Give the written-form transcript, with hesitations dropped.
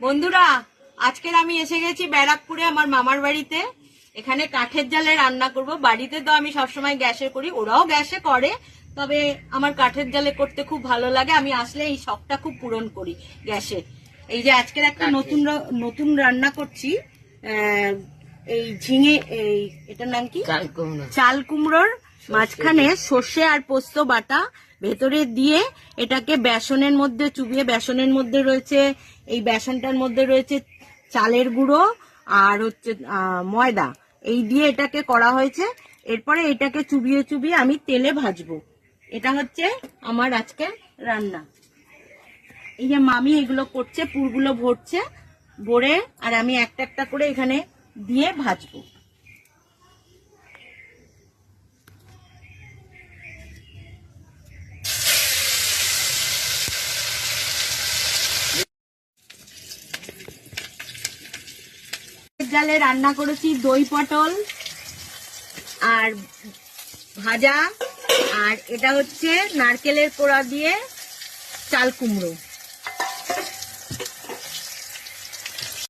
বন্ধুরা, আজকের আমি এসে গেছি ব্যারাকপুরে আমার মামার বাড়িতে। এখানে কাঠের জালে রান্না করব। বাড়িতে তো আমি সবসময় গ্যাসে করি, ওরাও গ্যাসে করে, তবে আমার কাঠের জালে করতে খুব ভালো লাগে। আমি আসলে এই শখটা খুব পূরণ করি গ্যাসে। এই যে আজকের একটা নতুন রান্না করছি, এই ঝিঙে, এই এটার নাম কি, চাল কুমড়োর মাঝখানে সর্ষে আর পোস্ত বাটা ভেতরে দিয়ে এটাকে বেসনের মধ্যে চুবিয়ে, বেসনের মধ্যে রয়েছে, এই বেসনটার মধ্যে রয়েছে চালের গুঁড়ো আর হচ্ছে ময়দা, এই দিয়ে এটাকে করা হয়েছে। এরপরে এটাকে চুবিয়ে চুবিয়ে আমি তেলে ভাজবো। এটা হচ্ছে আমার আজকে রান্না। এই যে মামি এগুলো করছে, পুরগুলো ভরছে, ভরে আর আমি একটা একটা করে এখানে দিয়ে ভাজবো। জালে রান্না করেছি দই পটল আর ভাজা, আর এটা হচ্ছে নারকেলের কোড়া দিয়ে চাল কুমড়ো।